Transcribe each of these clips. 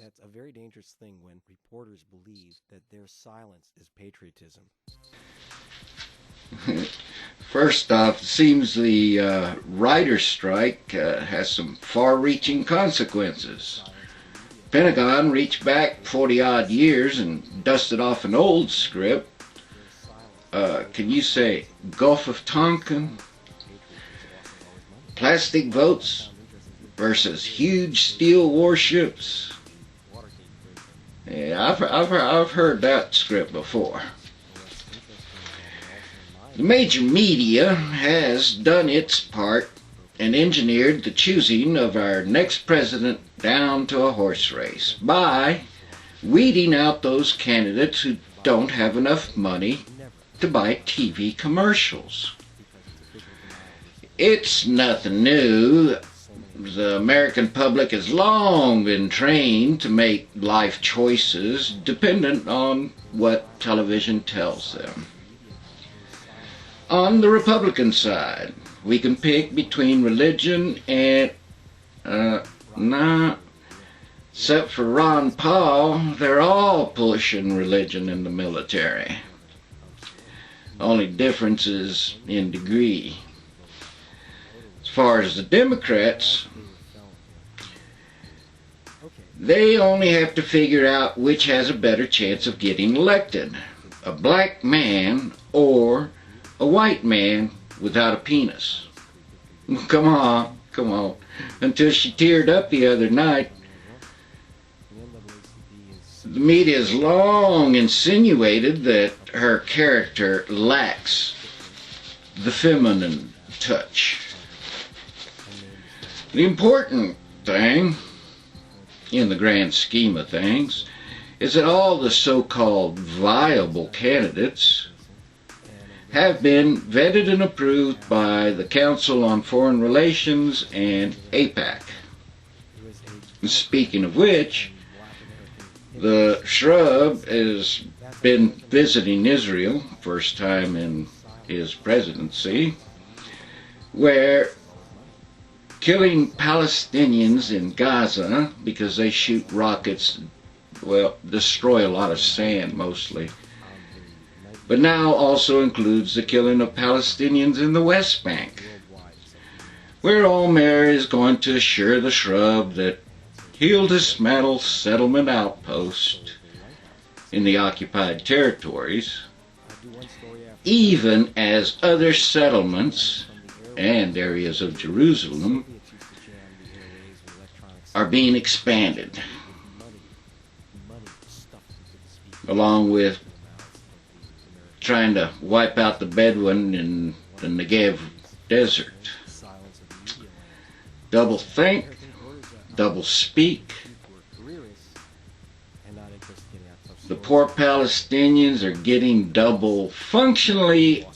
That's a very dangerous thing when reporters believe that their silence is patriotism. First off, it seems the writer's strike has some far-reaching consequences. Pentagon reached back 40 odd years and dusted off an old script. Can you say Gulf of Tonkin? Plastic boats versus huge steel warships? Yeah, I've heard that script before. The major media has done its part and engineered the choosing of our next president down to a horse race by weeding out those candidates who don't have enough money to buy TV commercials. It's nothing new. The American public has long been trained to make life choices dependent on what television tells them. On the Republican side, we can pick between religion and, nah, except for Ron Paul, they're all pushing religion in the military. Only difference is in degree. As far as the Democrats, they only have to figure out which has a better chance of getting elected, a black man or a white man without a penis. Come on, come on. Until she teared up the other night, the media has long insinuated that her character lacks the feminine touch. The important thing, in the grand scheme of things, is that all the so-called viable candidates have been vetted and approved by the Council on Foreign Relations and AIPAC. Speaking of which, the Shrub has been visiting Israel, first time in his presidency, where killing Palestinians in Gaza because they shoot rockets, well, destroy a lot of sand mostly, but now also includes the killing of Palestinians in the West Bank, where Olmert is going to assure the Shrub that he'll dismantle settlement outposts in the occupied territories, even as other settlements and areas of Jerusalem are being expanded, along with trying to wipe out the Bedouin in the Negev desert. Double think, double speak. The poor Palestinians are getting double. Functionally,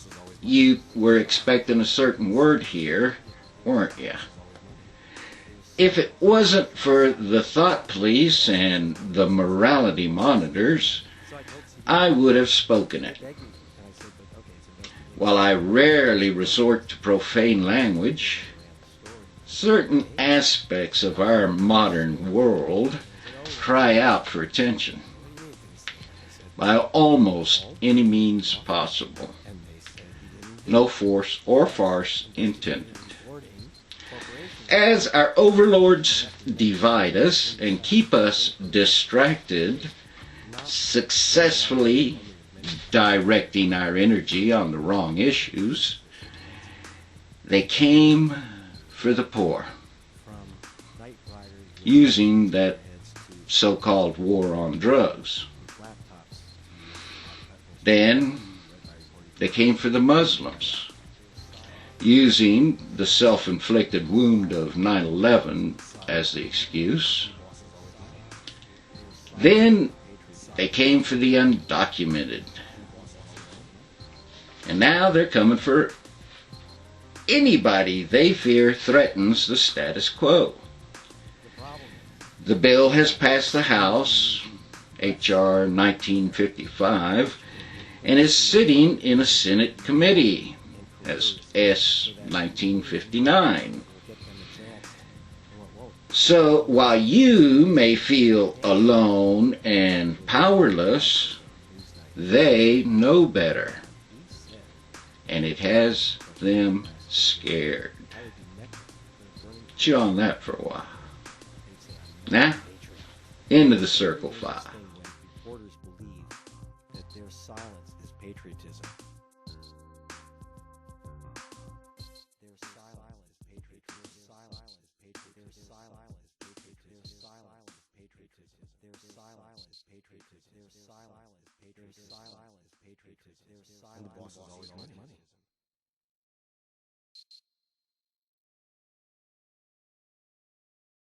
you were expecting a certain word here, weren't you? If it wasn't for the thought police and the morality monitors, I would have spoken it. While I rarely resort to profane language, certain aspects of our modern world cry out for attention by almost any means possible. No force or farce intended. As our overlords divide us and keep us distracted, successfully directing our energy on the wrong issues, they came for the poor, using that so-called war on drugs. Then they came for the Muslims, using the self-inflicted wound of 9/11 as the excuse. Then they came for the undocumented. And now they're coming for anybody they fear threatens the status quo. The bill has passed the House, H.R. 1955, and is sitting in a Senate committee as S. 1959. So while you may feel alone and powerless, they know better. And it has them scared. Chew on that for a while. Now, into the circle 5. Reporters believe that their silence is patriotism. Their silence is patriotism. Their silence is patriotism. Their silence is patriotism. Their silence is patriotism. Their silence is patriotism. Their silence is patriotism. Their silence is patriotism. Their silence is patriotism. And the boss is always money.